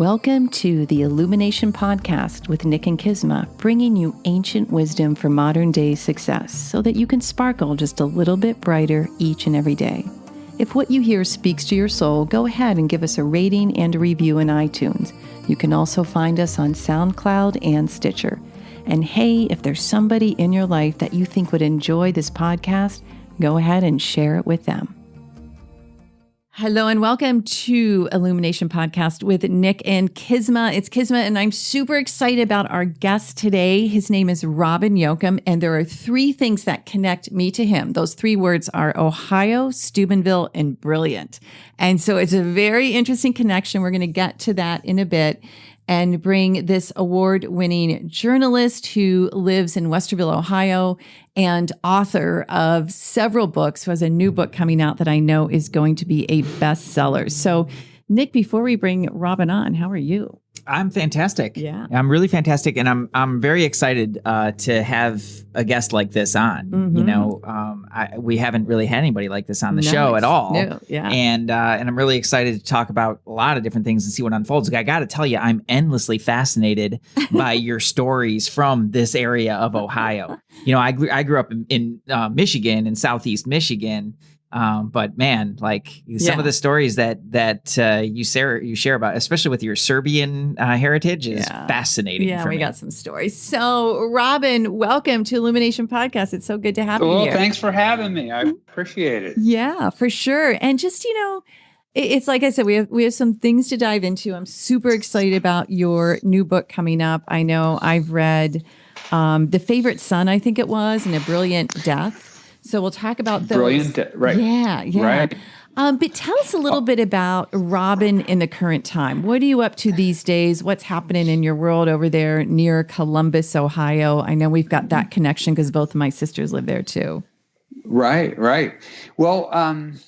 Welcome to the Illumination Podcast with Nick and Kisma, bringing you ancient wisdom for modern day success so that you can sparkle just a little bit brighter each and every day. If what you hear speaks to your soul, go ahead and give us a rating and a review in iTunes. You can also find us on SoundCloud and Stitcher. And hey, if there's somebody in your life that you think would enjoy this podcast, go ahead and share it with them. Hello and welcome to Illumination Podcast with Nick and Kisma. It's Kisma and I'm super excited about our guest today. His name is Robin Yocum, and there are three things that connect me to him. Those three words are Ohio, Steubenville, and brilliant. And so it's a very interesting connection. We're going to get to that in a bit and bring this award-winning journalist who lives in Westerville, Ohio, and author of several books, who has a new book coming out that I know is going to be a bestseller. So, Nick, before we bring Robin on, how are you? I'm fantastic. Yeah. I'm really fantastic. And I'm very excited to have a guest like this on. Mm-hmm. You know, we haven't really had anybody like this on the show at all. No, yeah. And I'm really excited to talk about a lot of different things and see what unfolds. I got to tell you, I'm endlessly fascinated by your stories from this area of Ohio. You know, I grew up in Michigan, in Southeast Michigan. But man, like some of the stories that you share about, especially with your Serbian heritage, is fascinating. Yeah, for we me. got some stories. So, Robin, welcome to Illumination Podcast. It's so good to have you here. Well, thanks for having me. I appreciate it. Yeah, for sure. And just, you know, it's like I said, we have some things to dive into. I'm super excited about your new book coming up. I know I've read The Favorite Son, I think it was, and A Brilliant Death. So we'll talk about those. Brilliant, right? Yeah. Right. But tell us a little bit about Robin in the current time. What are you up to these days? What's happening in your world over there near Columbus, Ohio? I know we've got that connection because both of my sisters live there too. Right. Well, I'm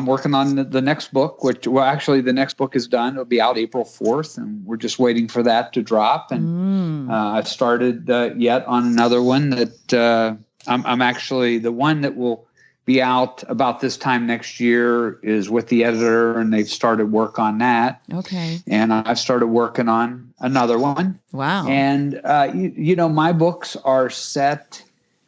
working on the next book, actually the next book is done. It'll be out April 4th, and we're just waiting for that to drop. And I've started yet on another one that I'm actually, the one that will be out about this time next year is with the editor, and they've started work on that. Okay. And I've started working on another one. Wow. And, you know, my books are set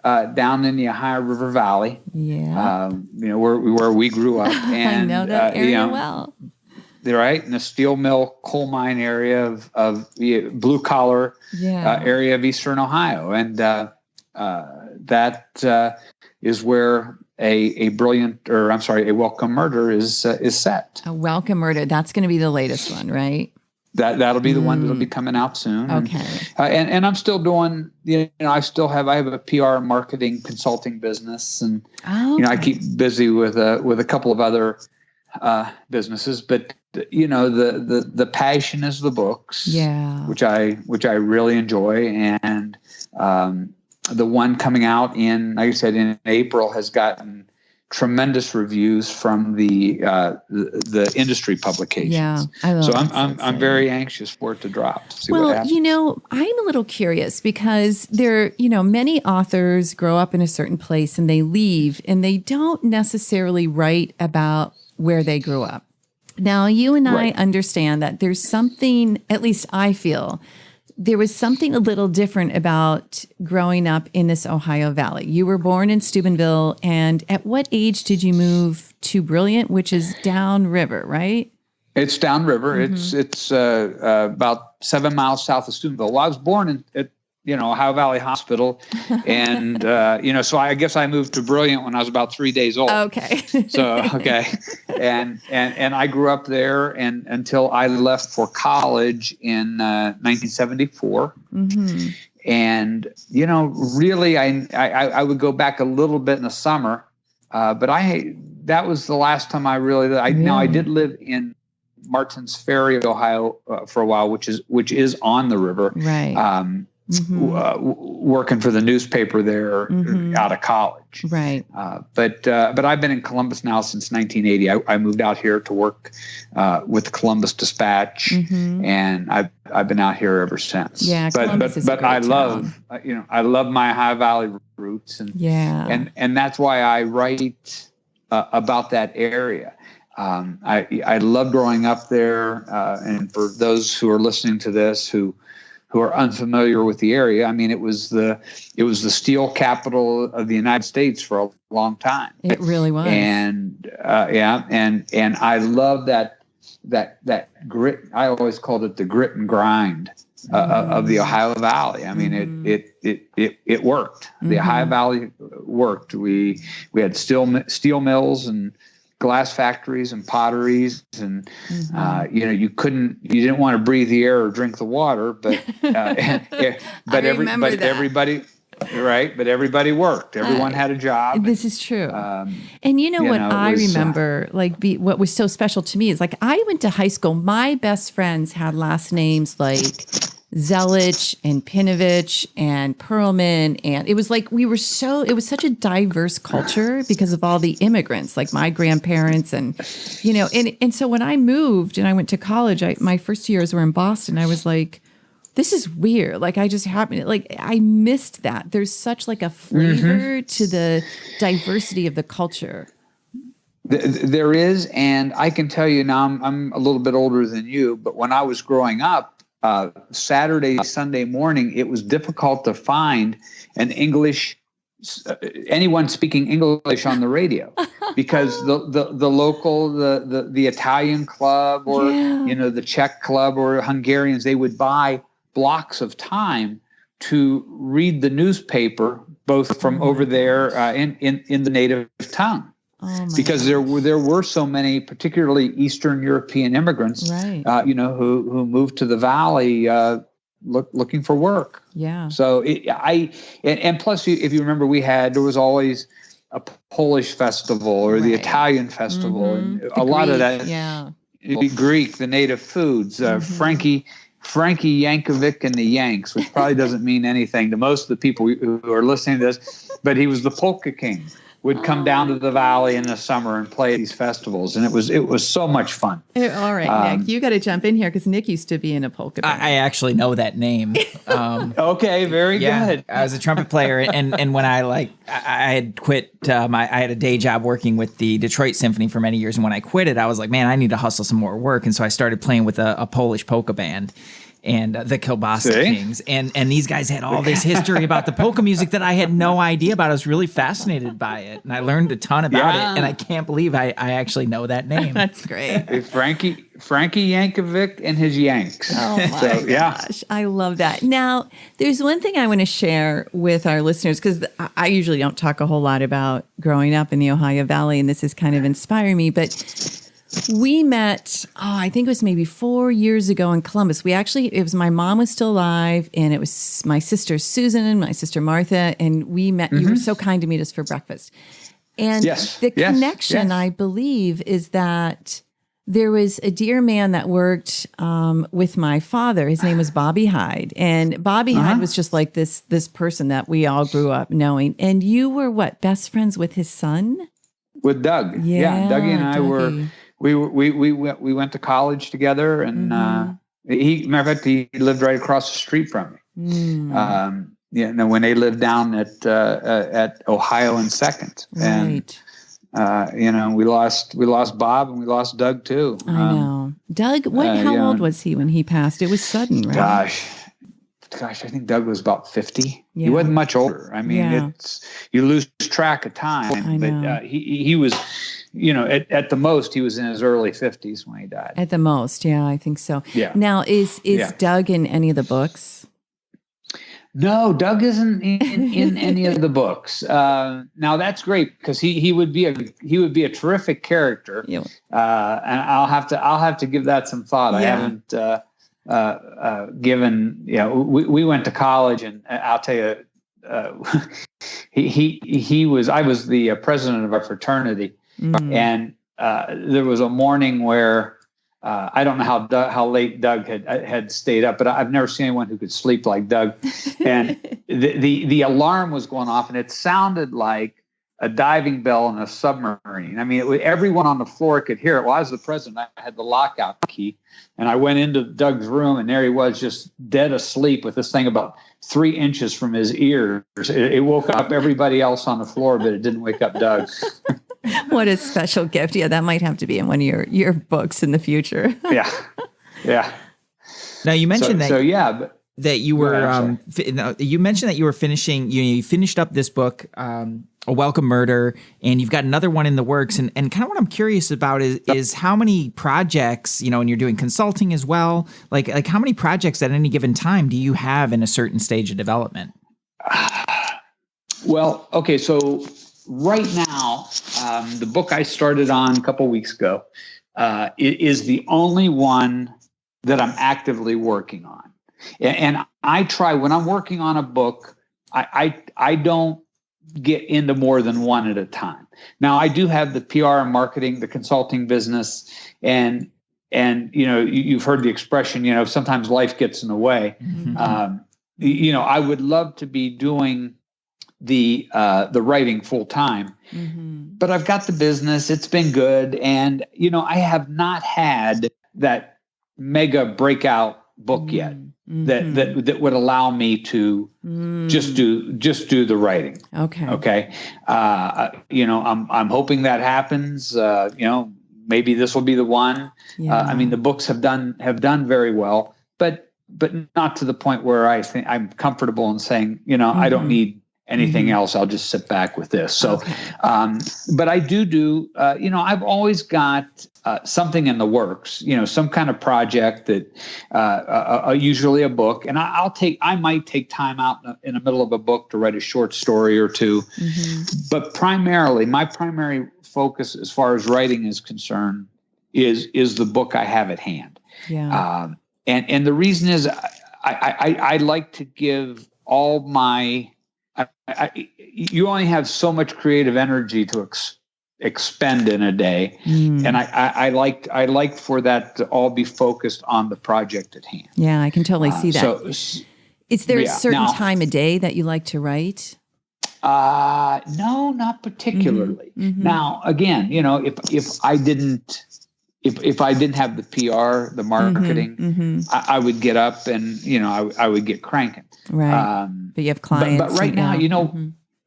down in the Ohio River Valley. Yeah. You know, where we grew up. And, I know that area well. Right, in the steel mill coal mine area of blue collar area of Eastern Ohio. And that is where a Welcome Murder is set. A Welcome Murder. That's going to be the latest one, right? That'll be the one that'll be coming out soon. Okay. And I'm still doing, you know, I have a PR marketing consulting business, and you know, I keep busy with a couple of other businesses, but you know, the passion is the books, which I really enjoy, and the one coming out in, like I said, in April has gotten tremendous reviews from the industry publications. Yeah, I love it. I'm very anxious for it to drop. To see what happens. You know, I'm a little curious because many authors grow up in a certain place and they leave and they don't necessarily write about where they grew up. Now, you and I understand that there's something, at least I feel, there was something a little different about growing up in this Ohio Valley. You were born in Steubenville, and at what age did you move to Brilliant, which is downriver, right? It's downriver. Mm-hmm. It's about 7 miles south of Steubenville. Well, I was born at Ohio Valley Hospital, and so I guess I moved to Brilliant when I was about 3 days old. Okay. And I grew up there and until I left for college in 1974. Mm-hmm. And really, I would go back a little bit in the summer, but that was the last time I Now I did live in Martins Ferry, Ohio, for a while, which is on the river. Right. Working for the newspaper there out of college. Right. But I've been in Columbus now since 1980. I moved out here to work with the Columbus Dispatch, and I've been out here ever since. Yeah, Columbus is a great I town. love my Ohio Valley roots, and that's why I write about that area. I loved growing up there. And for those who are listening to this who are unfamiliar with the area, I mean, it was the steel capital of the United States for a long time. It really was. And and I love that grit. I always called it the grit and grind of the Ohio Valley. I mean, it worked. The Ohio Valley worked. We had steel mills and glass factories and potteries, and you didn't want to breathe the air or drink the water, but everybody. Right, but everybody worked. Everyone had a job. This is true. And what I remember, what was so special to me is I went to high school. My best friends had last names like Zelich and Pinovich and Perlman, and it was it was such a diverse culture because of all the immigrants, like my grandparents, and and so when I moved and I went to college, my first years were in Boston. I was like, this is weird. I just happened, I missed that. There's such a flavor to the diversity of the culture. There is. And I can tell you now, I'm a little bit older than you, but when I was growing up, Saturday, Sunday morning, it was difficult to find anyone speaking English on the radio, because the local, the Italian club or, the Czech club or Hungarians, they would buy blocks of time to read the newspaper, both from over there in the native tongue, because there were so many, particularly Eastern European immigrants, right. Who moved to the Valley looking for work. Yeah. So and plus, if you remember, there was always a Polish festival or the Italian festival, and a lot of that. Yeah. The Greek, the native foods, Frankie Yankovic and the Yanks, which probably doesn't mean anything to most of the people who are listening to this, but he was the polka king, would come down to the Valley in the summer and play at these festivals. And it was so much fun. All right, Nick, you got to jump in here because Nick used to be in a polka band. I actually know that name. Okay, very good. I was a trumpet player, and when I had quit, I had a day job working with the Detroit Symphony for many years, and when I quit it, I was like, man, I need to hustle some more work, and so I started playing with a Polish polka band. And the Kielbasa Kings. And these guys had all this history about the polka music that I had no idea about. I was really fascinated by it. And I learned a ton about it. And I can't believe I actually know that name. That's great. Frankie Yankovic and his Yanks. Oh, my gosh. I love that. Now, there's one thing I want to share with our listeners, because I usually don't talk a whole lot about growing up in the Ohio Valley, and this is kind of inspiring me. But we met, I think it was maybe 4 years ago in Columbus. My mom was still alive, and it was my sister Susan and my sister Martha, and we met. You were so kind to meet us for breakfast. And the connection, I believe, is that there was a dear man that worked with my father. His name was Bobby Hyde. And Bobby Hyde was just like this person that we all grew up knowing. And you were best friends with his son? With Doug. Yeah, Dougie and I were... We went to college together, and matter of fact, he lived right across the street from me. When they lived down at Ohio and Second, right. And we lost Bob and we lost Doug too. I know. Doug, how old was he when he passed? It was sudden, right? Gosh, I think Doug was about 50. Yeah. He wasn't much older. I mean, you lose track of time, but he was. At the most, he was in his early 50s when he died. At the most, yeah, I think so. Yeah. Now, is Doug in any of the books? No, Doug isn't in any of the books. Now that's great because he would be a terrific character. Yeah. And I'll have to give that some thought. Yeah. I haven't given. We went to college, and I'll tell you, I was the president of our fraternity. Mm-hmm. And there was a morning where I don't know how late Doug had stayed up, but I've never seen anyone who could sleep like Doug. And the alarm was going off, and it sounded like a diving bell in a submarine. I mean, everyone on the floor could hear it. Well, I was the president. I had the lockout key, and I went into Doug's room, and there he was, just dead asleep with this thing about 3 inches from his ears. It woke up everybody else on the floor, but it didn't wake up Doug. What a special gift. Yeah, that might have to be in one of your books in the future. Yeah. Now you mentioned that you were you mentioned that you were finishing you finished up this book, A Welcome Murder, and you've got another one in the works, and kind of what I'm curious about is how many projects, and you're doing consulting as well, like how many projects at any given time do you have in a certain stage of development? Well, okay, so right now, the book I started on a couple weeks ago it is the only one that I'm actively working on. And I try, when I'm working on a book, I don't get into more than one at a time. Now, I do have the PR and marketing, the consulting business, and you've heard the expression, sometimes life gets in the way. Mm-hmm. I would love to be doing the writing full time, but I've got the business. It's been good, and I have not had that mega breaking book yet that would allow me to just do the writing. Okay. I'm hoping that happens. Maybe this will be the one. Yeah. The books have done very well, but not to the point where I think I'm comfortable in saying, I don't need anything else. I'll just sit back with this. So, but I do, I've always got something in the works, some kind of project that usually a book. And I might take time out in the middle of a book to write a short story or two. But primarily, my primary focus as far as writing is concerned is the book I have at hand. Yeah. And the reason is I like to give all my you only have so much creative energy to expend in a day, and I like for that to all be focused on the project at hand. Yeah, I can totally see that. So, is there a certain time of day that you like to write? No, not particularly. Now, again, if I didn't have the PR, the marketing, I would get up and I would get cranking. Right. But you have clients. But right now,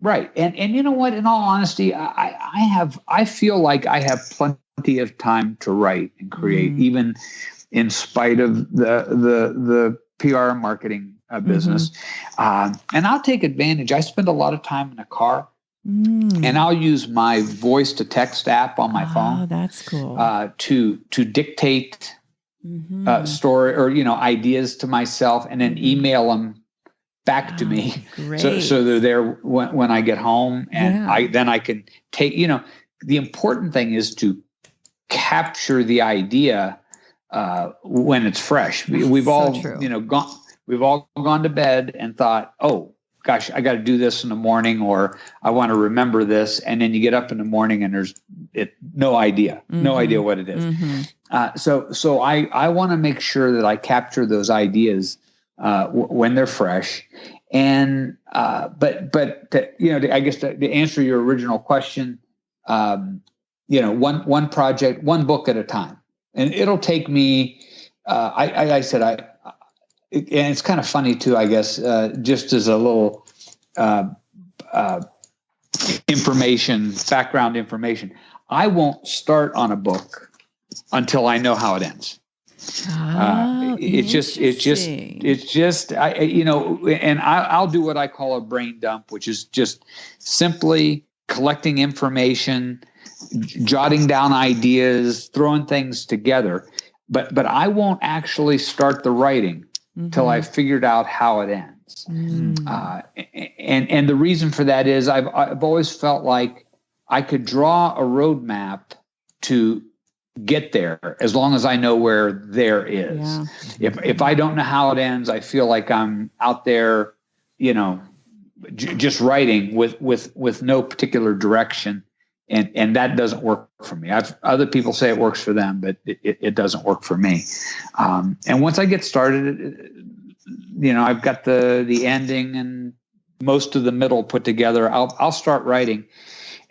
right. And you know what? In all honesty, I feel like I have plenty of time to write and create, even in spite of the PR and marketing business. And I'll take advantage. I spend a lot of time in the car. And I'll use my voice to text app on my phone. Oh, that's cool. To dictate story or ideas to myself, and then email them back to me. So they're there when I get home, and I can take. The important thing is to capture the idea when it's fresh. We've all gone to bed and thought, oh gosh, I got to do this in the morning, or I want to remember this. And then you get up in the morning and there's no idea what it is. So I want to make sure that I capture those ideas when they're fresh. And, but I guess to answer your original question, one project, one book at a time, and it'll take me, and it's kind of funny too, I guess, just as a little background information. I won't start on a book until I know how it ends. It's just, I'll do what I call a brain dump, which is just simply collecting information, jotting down ideas, throwing things together. But I won't actually start the writing till I've figured out how it ends. And the reason for that is I've always felt like I could draw a roadmap to get there as long as I know where there is. Yeah. If I don't know how it ends, I feel like I'm out there, just writing with no particular direction. And that doesn't work for me. Other people say it works for them, but it doesn't work for me. And once I get started, I've got the ending and most of the middle put together. I'll start writing,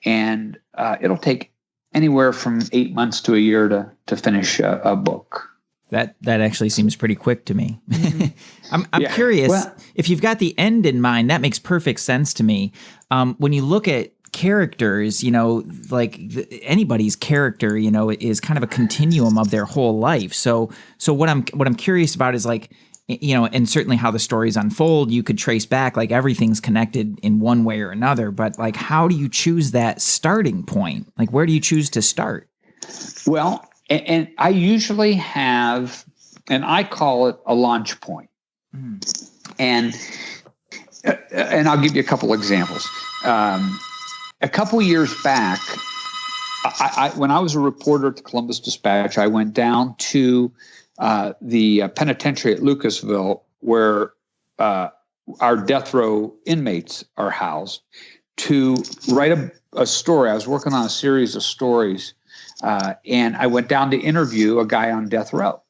and it'll take anywhere from 8 months to a year to finish a book. That actually seems pretty quick to me. I'm curious, if you've got the end in mind, that makes perfect sense to me. When you look at characters, like anybody's character, is kind of a continuum of their whole life. So what I'm curious about is like, and certainly how the stories unfold, you could trace back, like everything's connected in one way or another, but like, how do you choose that starting point? Like, where do you choose to start? Well, and I usually have, and I call it a launch point. And I'll give you a couple examples. A couple years back, when I was a reporter at the Columbus Dispatch, I went down to the penitentiary at Lucasville, where our death row inmates are housed, to write a story. I was working on a series of stories, and I went down to interview a guy on death row.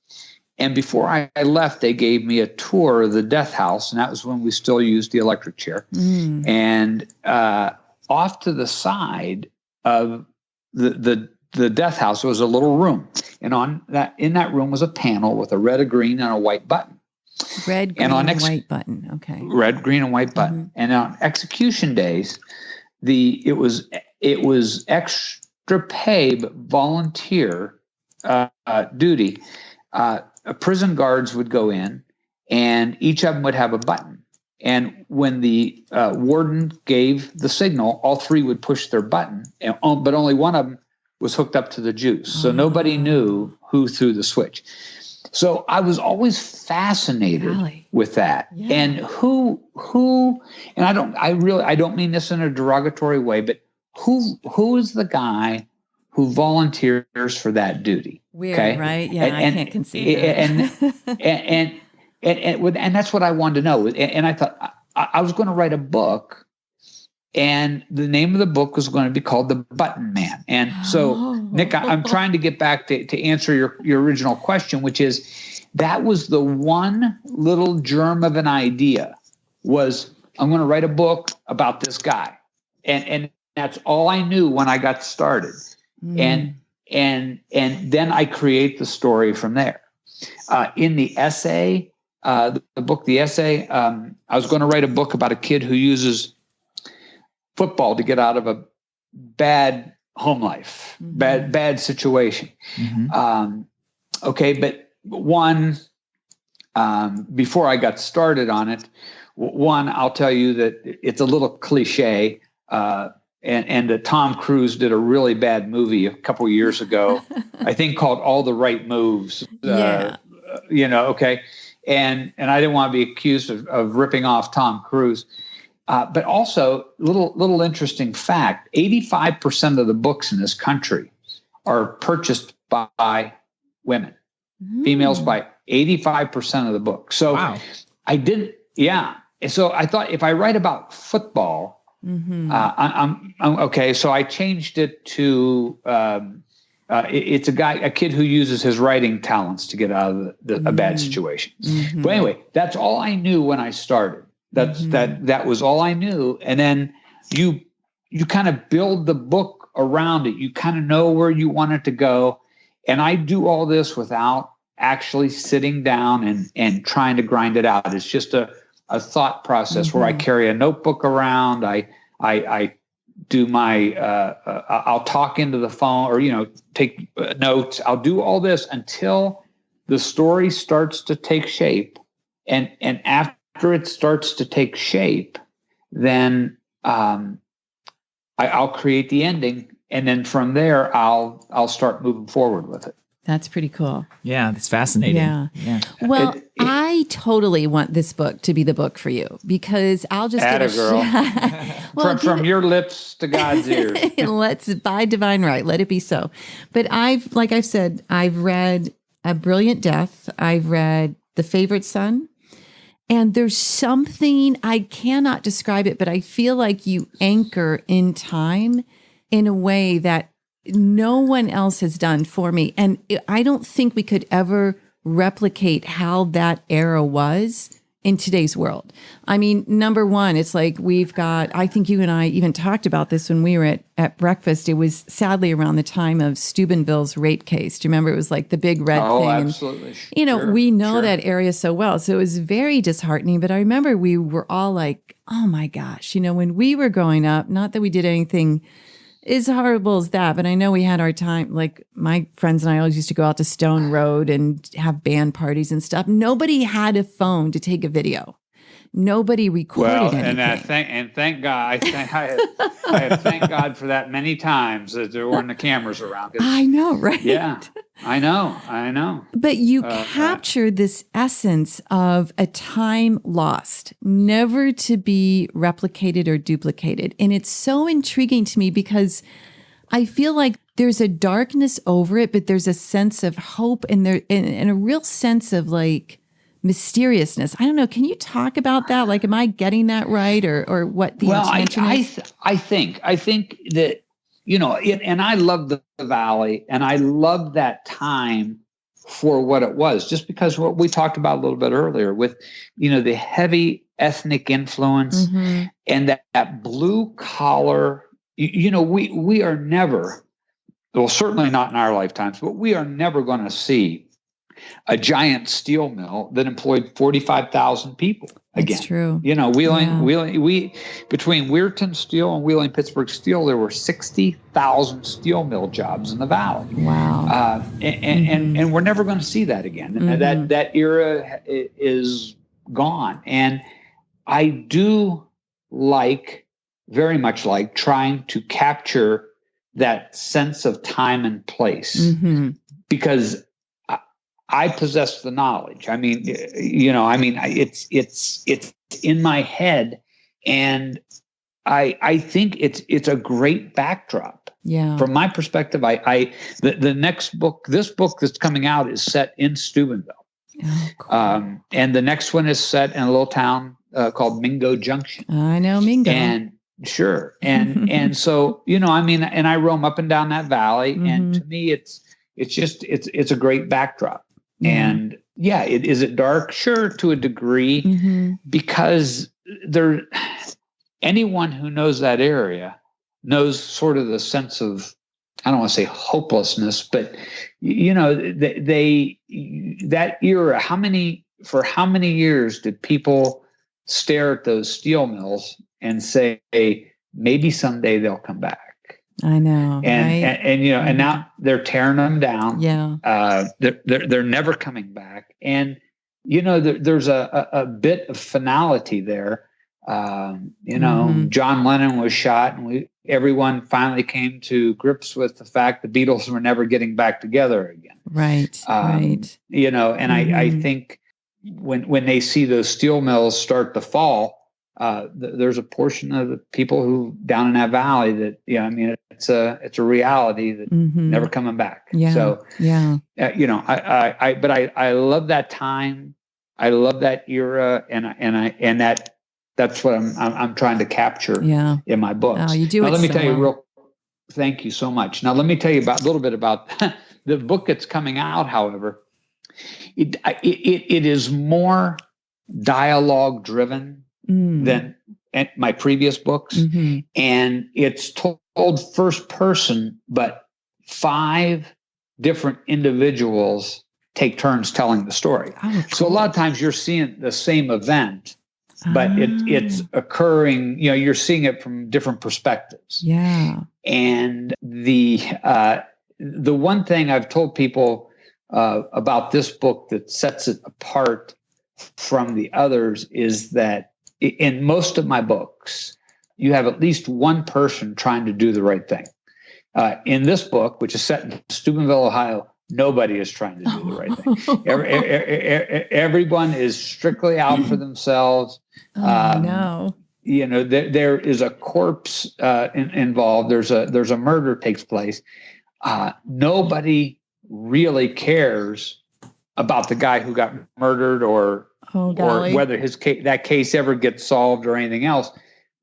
And before I left, they gave me a tour of the death house, and that was when we still used the electric chair. And off to the side of the death house was a little room, and in that room was a panel with a red, a green, and a white button. Red, green, and white button. Okay. Red, green, and white button. And on execution days, it was extra pay but volunteer duty. Prison guards would go in, and each of them would have a button. And when the warden gave the signal, all three would push their button, but only one of them was hooked up to the juice. So nobody knew who threw the switch. So I was always fascinated with that. Yeah. And who, and I don't mean this in a derogatory way, but who is the guy who volunteers for that duty? Weird, right? Yeah, I can't conceive that. And that's what I wanted to know. And I thought I was going to write a book, and the name of the book was going to be called The Button Man. And so, Nick, I'm trying to get back to answer your original question, which is that was the one little germ of an idea, was I'm going to write a book about this guy. And that's all I knew when I got started. And then I create the story from there. In the essay, I was going to write a book about a kid who uses football to get out of a bad home life, bad situation. But before I got started on it, I'll tell you that it's a little cliche. And that Tom Cruise did a really bad movie a couple of years ago, I think called All the Right Moves. And I didn't want to be accused of ripping off Tom Cruise. But also, little interesting fact, 85% of the books in this country are purchased by women. Females buy 85% of the books. So I didn't, So I thought if I write about football, I'm okay. So I changed it to it's a kid who uses his writing talents to get out of a bad situation. But anyway, that's all I knew when I started. That was all I knew. And then you kind of build the book around it. You kind of know where you want it to go. And I do all this without actually sitting down and trying to grind it out. It's just a thought process where I carry a notebook around. I do my, I'll talk into the phone or, take notes. I'll do all this until the story starts to take shape. And after it starts to take shape, then I'll create the ending. And then from there, I'll start moving forward with it. That's pretty cool. Yeah, that's fascinating. Yeah. Well, I totally want this book to be the book for you, because I'll just get a girl. From your lips to God's ears. Let's, by divine right, let it be so. But like I've said, I've read A Brilliant Death. I've read The Favorite Son. And there's something, I cannot describe it, but I feel like you anchor in time in a way that no one else has done for me. And I don't think we could ever replicate how that era was in today's world. I mean, number one, it's like I think you and I even talked about this when we were at breakfast. It was sadly around the time of Steubenville's rape case. Do you remember? It was like the big red thing. Oh, absolutely. And, we know that area so well. So it was very disheartening. But I remember we were all like, oh my gosh, when we were growing up, not that we did anything as horrible as that, but I know we had our time. Like my friends and I always used to go out to Stone Road and have band parties and stuff. Nobody had a phone to take a video. Nobody recorded anything. And thank God, I have thanked God for that many times that there weren't the cameras around. I know, right? Yeah, I know. But you capture this essence of a time lost, never to be replicated or duplicated. And it's so intriguing to me because I feel like there's a darkness over it, but there's a sense of hope and a real sense of like mysteriousness. I don't know. Can you talk about that? Like, am I getting that right, or what the intention is? I think that and I love the Valley, and I love that time for what it was. Just because what we talked about a little bit earlier with the heavy ethnic influence and that blue collar. We are never, well, certainly not in our lifetimes, but we are never going to see a giant steel mill that employed 45,000 people. Again, that's true. Wheeling, between Weirton Steel and Wheeling Pittsburgh Steel, there were 60,000 steel mill jobs in the Valley. Wow. And we're never going to see that again. That era is gone. And I do very much like trying to capture that sense of time and place because I possess the knowledge. I mean, it's in my head, and I think it's a great backdrop. Yeah. From my perspective, the next book, this book that's coming out, is set in Steubenville. Oh, cool. And the next one is set in a little town called Mingo Junction. I know Mingo. And sure, and so and I roam up and down that valley, and to me, it's a great backdrop. And is it dark? Sure, to a degree, because anyone who knows that area knows sort of the sense of, I don't want to say hopelessness, but that era. For how many years did people stare at those steel mills and say, maybe someday they'll come back? I know, and now they're tearing them down. Yeah, they're never coming back. And there's a bit of finality there. John Lennon was shot, and everyone finally came to grips with the fact the Beatles were never getting back together again. Right. And I think when they see those steel mills start to fall, there's a portion of the people who down in that valley that it's a reality that never coming back. Yeah. So I love that time. I love that era, and that's what I'm trying to capture in my books. Oh, you do. Now, let me tell you thank you so much. Now let me tell you a little bit about the book that's coming out. However, it is more dialogue driven than my previous books. And it's told first person, but 5 different individuals take turns telling the story. Oh, cool. So a lot of times you're seeing the same event, but it's occurring, you're seeing it from different perspectives. Yeah. And the one thing I've told people about this book that sets it apart from the others is that in most of my books, you have at least one person trying to do the right thing. In this book, which is set in Steubenville, Ohio, nobody is trying to do the right thing. Everyone is strictly out for themselves. No. There is a corpse involved. There's a murder takes place. Nobody really cares about the guy who got murdered or whether that case ever gets solved or anything else.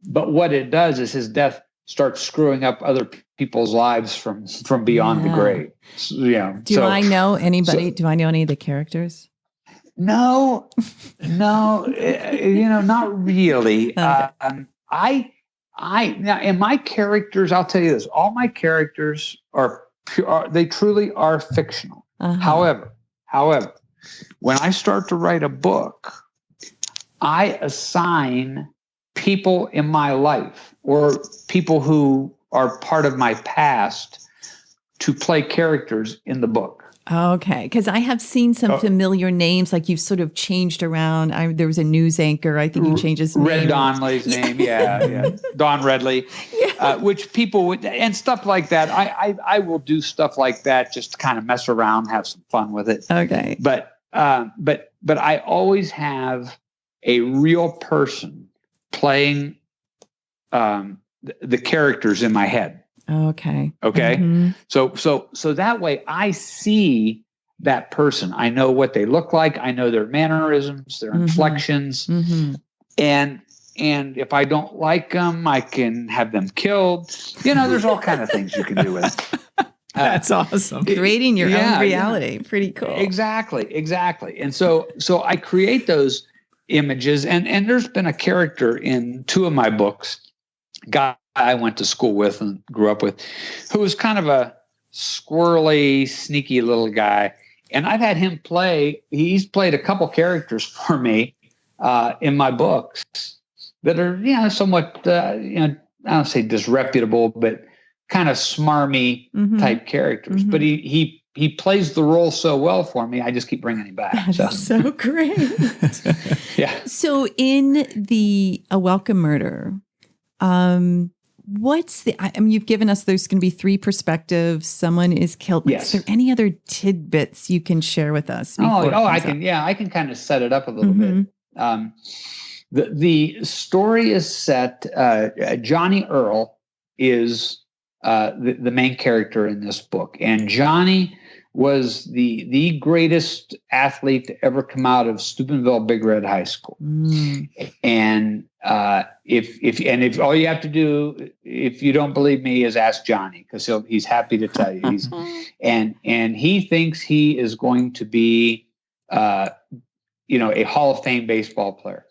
But what it does is his death starts screwing up other people's lives from beyond the grave. Do I know anybody? Do I know any of the characters? No, no, not really. Okay. Now in my characters, I'll tell you this: all my characters are pure. They truly are fictional. Uh-huh. However, when I start to write a book, I assign people in my life or people who are part of my past to play characters in the book. Okay, because I have seen some familiar names, like you've sort of changed around. There was a news anchor, I think you changed his name. Red Donnelly's name, yeah. Don Redley, which people would, and stuff like that. I will do stuff like that just to kind of mess around, have some fun with it. Okay. But I always have a real person playing the characters in my head. Okay. Okay. Mm-hmm. So that way I see that person. I know what they look like. I know their mannerisms, their inflections. Mm-hmm. And if I don't like them, I can have them killed. There's all kind of things you can do with it. That's awesome. Creating your own reality. Yeah. Pretty cool. Exactly. And so I create those images, and there's been a character in 2 of my books, guy I went to school with and grew up with, who was kind of a squirrely, sneaky little guy. And I've had him he's played a couple characters for me in my books that are, somewhat, I don't say disreputable, but kind of smarmy type characters. But he plays the role so well for me, I just keep bringing him back. So great. Yeah. So in A Welcome Murder, you've given us there's going to be 3 perspectives. Someone is killed. Yes. Is there any other tidbits you can share with us? I can kind of set it up a little bit. The story is set. Johnny Earl is the main character in this book, and Johnny was the greatest athlete to ever come out of Steubenville Big Red High School. And if all you have to do, if you don't believe me, is ask Johnny, because he's happy to tell you. And he thinks he is going to be a Hall of Fame baseball player.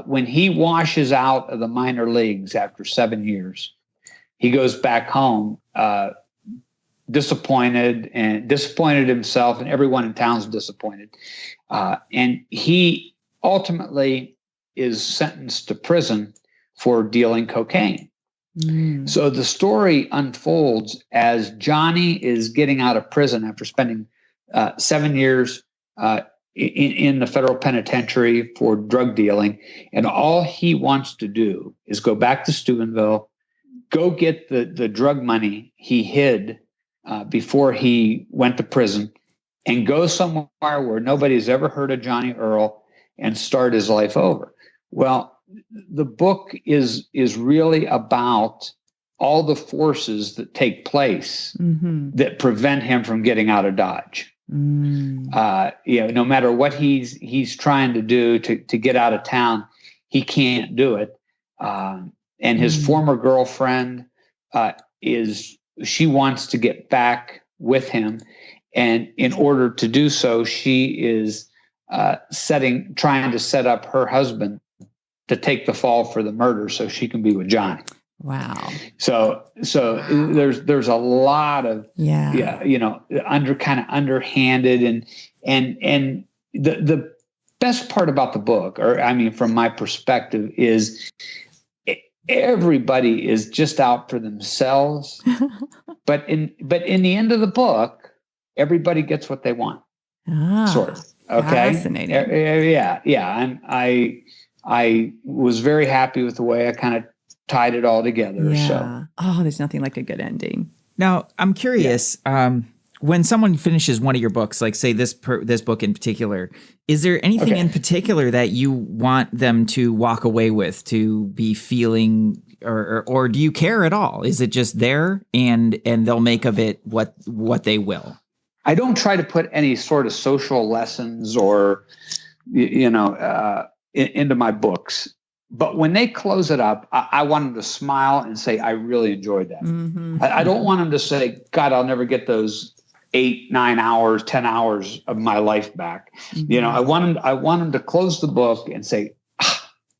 When he washes out of the minor leagues after 7 years, he goes back home disappointed himself, and everyone in town's disappointed. And he ultimately is sentenced to prison for dealing cocaine. So the story unfolds as Johnny is getting out of prison after spending 7 years in the federal penitentiary for drug dealing. And all he wants to do is go back to Steubenville, go get the drug money he hid before he went to prison, and go somewhere where nobody's ever heard of Johnny Earl and start his life over. Well, the book is really about all the forces that take place that prevent him from getting out of Dodge. No matter what he's trying to do to get out of town, he can't do it. And his former girlfriend she wants to get back with him, and in order to do so, she is trying to set up her husband to take the fall for the murder so she can be with Johnny. Wow. So there's a lot of underhanded and the best part about the book, from my perspective, is everybody is just out for themselves. but in the end of the book, everybody gets what they want. Sort of. Okay. Fascinating. Yeah. I was very happy with the way I kind of tied it all together. Yeah. So. There's nothing like a good ending. Now, I'm curious, when someone finishes one of your books, like say this book in particular, is there anything in particular that you want them to walk away with, to be feeling, or do you care at all? Is it just there and they'll make of it what they will? I don't try to put any sort of social lessons or, into my books. But when they close it up, I want them to smile and say, I really enjoyed that. I don't want them to say, God, I'll never get those 8, 9 hours, 10 hours of my life back. Mm-hmm. I want them to close the book and say,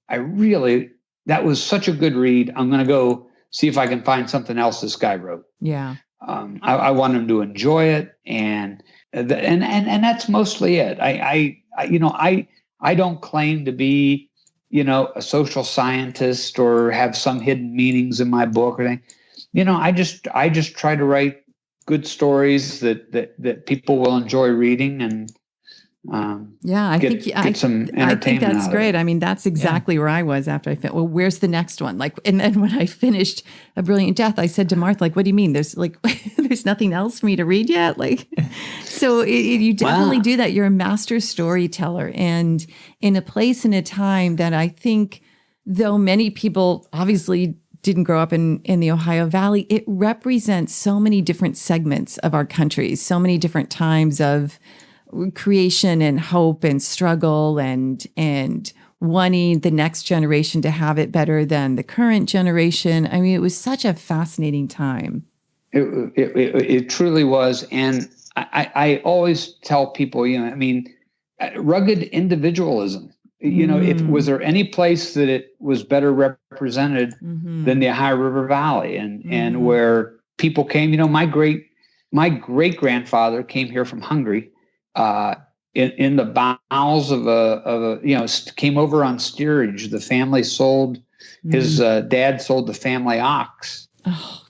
that was such a good read. I'm going to go see if I can find something else this guy wrote. Yeah. I want them to enjoy it. And that's mostly it. I don't claim to be, a social scientist or have some hidden meanings in my book or anything. I just try to write good stories that people will enjoy reading and I think some entertainment. I think that's great. I mean, that's exactly where I was after I finished. Well, where's the next one? And then when I finished A Brilliant Death, I said to Martha, what do you mean? There's there's nothing else for me to read yet? So you definitely do that. You're a master storyteller, and in a place and a time that I think, though many people obviously didn't grow up in the Ohio Valley, it represents so many different segments of our country, so many different times of creation and hope and struggle and wanting the next generation to have it better than the current generation. I mean, it was such a fascinating time. It truly was. And I always tell people, rugged individualism. Was there any place that it was better represented than the Ohio River Valley and where people came? My great grandfather came here from Hungary. In the bowels of came over on steerage. The family sold his dad sold the family ox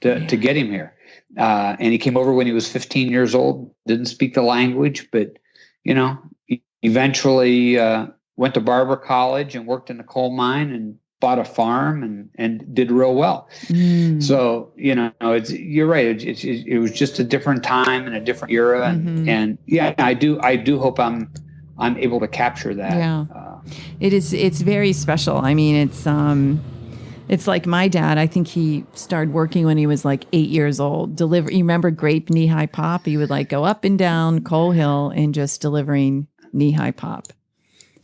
to get him here, and he came over when he was 15 years old. Didn't speak the language, but he eventually went to Barber College and worked in a coal mine and bought a farm and did real well. So, you're right. It was just a different time and a different era. And I do hope I'm able to capture that. Yeah. It's very special. I mean, it's like my dad. I think he started working when he was 8 years old. You remember grape knee-high pop? He would go up and down Coal Hill and just delivering knee-high pop.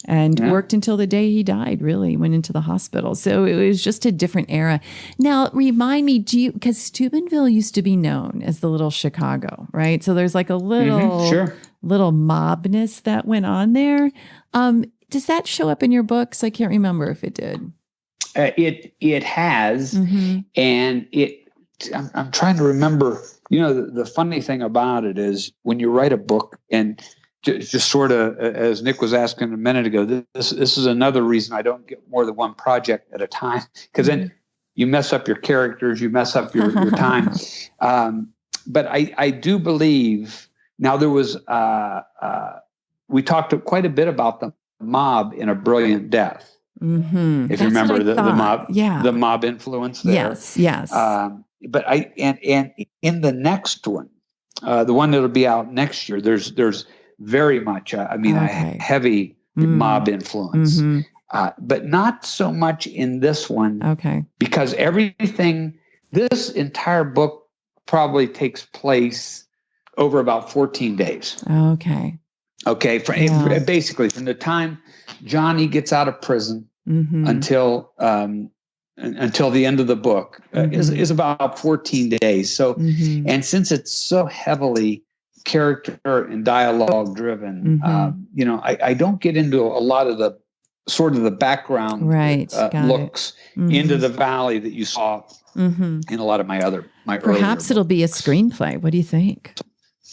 And worked until the day he died, really, went into the hospital. So it was just a different era. Now, remind me, because Steubenville used to be known as the Little Chicago, right? So there's a little mobness that went on there. Does that show up in your books? I can't remember if it did. It has. And I'm trying to remember, the funny thing about it is when you write a book and just sort of, as Nick was asking a minute ago, this is another reason I don't get more than one project at a time, because then you mess up your characters, you mess up your time. But I do believe, now there was, we talked quite a bit about the mob in A Brilliant Death. If you remember the mob influence there. Yes. But and in the next one, the one that'll be out next year, there's very much, a heavy mob influence, but not so much in this one. Okay. Because this entire book probably takes place over about 14 days. Okay. Okay. Basically, from the time Johnny gets out of prison until the end of the book is about 14 days. So, and since it's so heavily character and dialogue driven, I don't get into a lot of the sort of the background looks into the valley that you saw in a lot of my perhaps it'll be a screenplay. What do you think?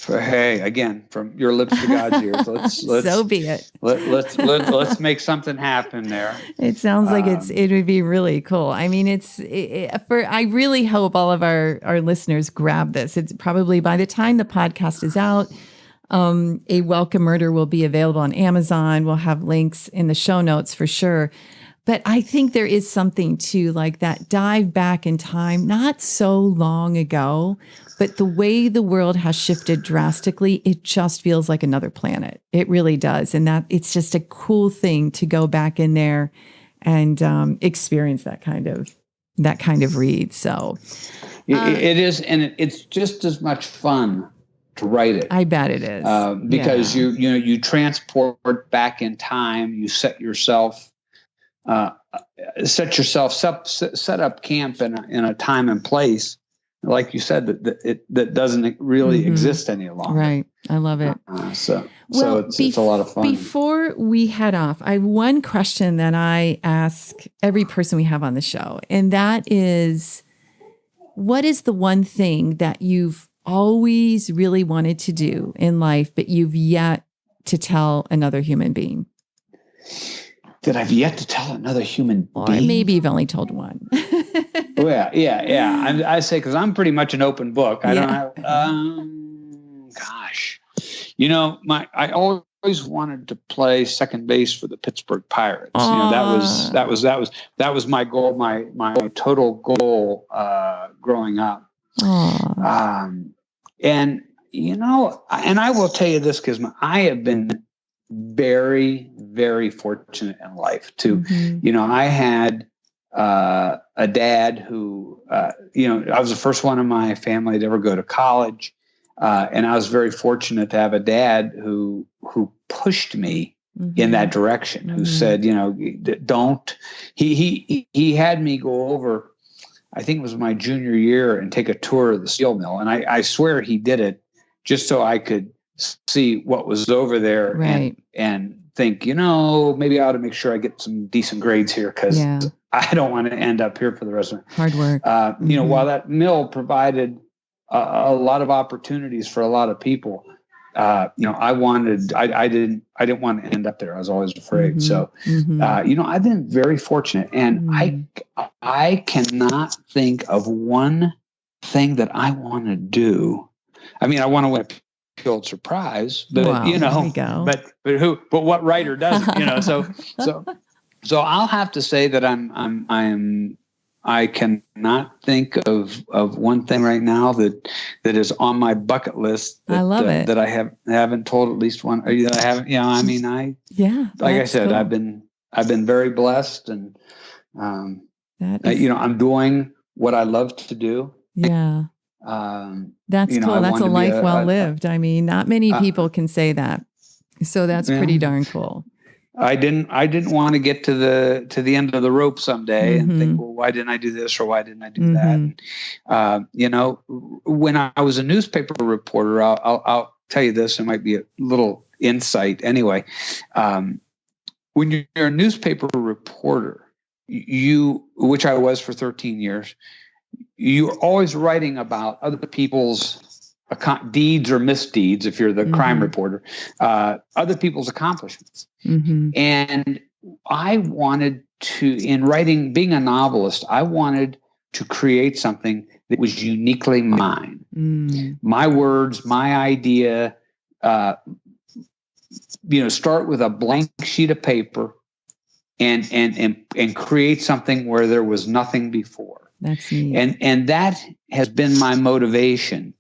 Hey, again, from your lips to God's ears. Let's so be it. Let's make something happen there. It sounds like it would be really cool. I mean, I really hope all of our listeners grab this. It's probably by the time the podcast is out, A Welcome Murder will be available on Amazon. We'll have links in the show notes for sure. But I think there is something to that dive back in time, not so long ago, but the way the world has shifted drastically, it just feels like another planet. It really does. And that it's just a cool thing to go back in there and experience that kind of read. So it is. And it's just as much fun to write it. I bet it is. Because you transport back in time, you set up camp in a time and place like you said, that doesn't really exist any longer. Right. I love it. So it's a lot of fun. Before we head off, I have one question that I ask every person we have on the show, and that is, what is the one thing that you've always really wanted to do in life, but you've yet to tell another human being? That I've yet to tell another human being? Or maybe you've only told one. Oh, yeah. I say, because I'm pretty much an open book. I don't have, gosh. I always wanted to play second base for the Pittsburgh Pirates. That was my goal, my total goal growing up. And I will tell you this, because I have been very, very fortunate in life too. I had a dad who, I was the first one in my family to ever go to college. And I was very fortunate to have a dad who pushed me in that direction, who said, don't, he had me go over, I think it was my junior year, and take a tour of the steel mill. And I swear he did it just so I could see what was over there, and think, maybe I ought to make sure I get some decent grades here, because I don't want to end up here for the rest of my hard work. While that mill provided a lot of opportunities for a lot of people, I didn't want to end up there. I was always afraid. So, I've been very fortunate, and I cannot think of one thing that I want to do. I mean, I want to win a Pulitzer Prize, but but what writer doesn't? So I'll have to say that I cannot think of one thing right now that is on my bucket list. I love it. That I haven't told at least one. Or that I haven't. Like I said, cool. I've been very blessed, and I'm doing what I love to do. Yeah. That's cool. That's a life well lived. I mean, not many people can say that. So that's pretty darn cool. I didn't want to get to the end of the rope someday and think, well, why didn't I do this, or why didn't I do that? And, when I was a newspaper reporter, I'll tell you this, it might be a little insight anyway. When you're a newspaper reporter, which I was for 13 years, you're always writing about other people's deeds or misdeeds, if you're the crime reporter, other people's accomplishments. And I wanted to, in writing, being a novelist, I wanted to create something that was uniquely mine. My words, my idea, start with a blank sheet of paper and create something where there was nothing before. That's neat. And that has been my motivation.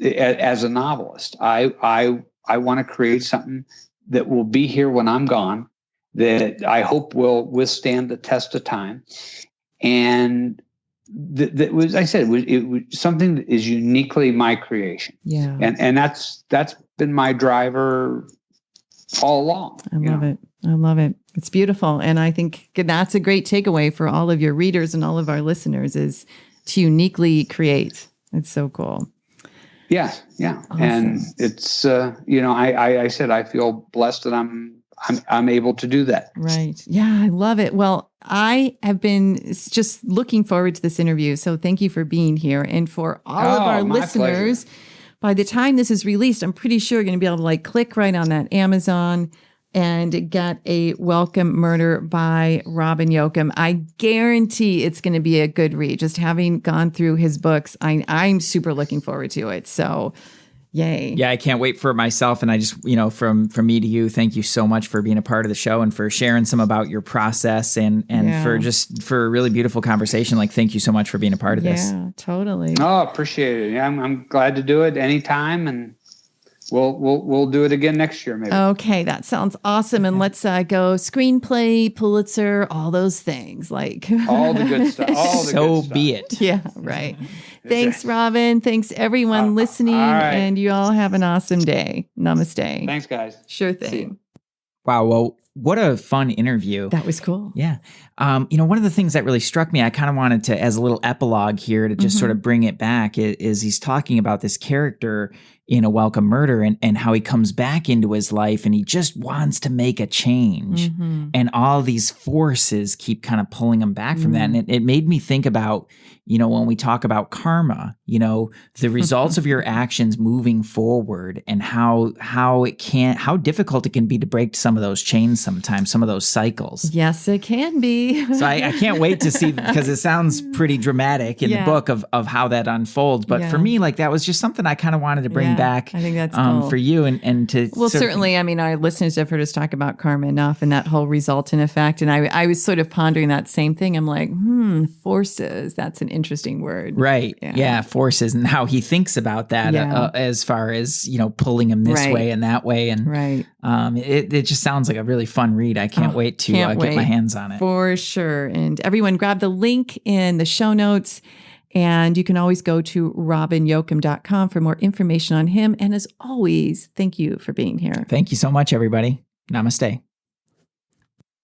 As a novelist, I want to create something that will be here when I'm gone, that I hope will withstand the test of time, and that was, I said, it was something that is uniquely my creation. Yeah, and that's been my driver all along. I love it. I love it. It's beautiful, and I think that's a great takeaway for all of your readers and all of our listeners, is to uniquely create. It's so cool. Yeah. Awesome. And it's I said I feel blessed that I'm able to do that. Right. Yeah, I love it. Well, I have been just looking forward to this interview. So thank you for being here, and for all of our listeners. Pleasure. By the time this is released, I'm pretty sure you're going to be able to click right on that Amazon and get a Welcome Murder by Robin Yocum. I guarantee it's going to be a good read. Just having gone through his books, I'm super looking forward to it. So, yay. Yeah, I can't wait for myself. And I just, from me to you, thank you so much for being a part of the show and for sharing some about your process and for a really beautiful conversation. Thank you so much for being a part of this. Yeah, totally. Oh, appreciate it. Yeah, I'm glad to do it anytime, and We'll do it again next year, maybe. Okay, that sounds awesome. And let's go screenplay, Pulitzer, all those things, all the good stuff. So be it. Yeah, right. Thanks, Robin. Thanks, everyone listening. All right. And you all have an awesome day. Namaste. Thanks, guys. Sure thing. Wow. Well, what a fun interview. That was cool. Yeah. One of the things that really struck me, I kind of wanted to, as a little epilogue here to just sort of bring it back, is he's talking about this character in A Welcome Murder and how he comes back into his life and he just wants to make a change. And all these forces keep kind of pulling him back from that. And it made me think about, when we talk about karma, the results of your actions moving forward and how difficult it can be to break some of those chains sometimes, some of those cycles. Yes, it can be. So I can't wait to see, because it sounds pretty dramatic in the book of how that unfolds. But for me, like, that was just something I kind of wanted to bring back. I think that's cool. For you and to. Well, certainly, I mean, our listeners have heard us talk about karma enough and that whole resultant effect. And I was sort of pondering that same thing. I'm like, forces. That's an interesting word. Right. Yeah. Forces, and how he thinks about that as far as, pulling him this way and that way. And it just sounds like a really fun read. I can't wait to get my hands on it. For sure. And everyone grab the link in the show notes. And you can always go to robinyocum.com for more information on him. And as always, thank you for being here. Thank you so much, everybody. Namaste.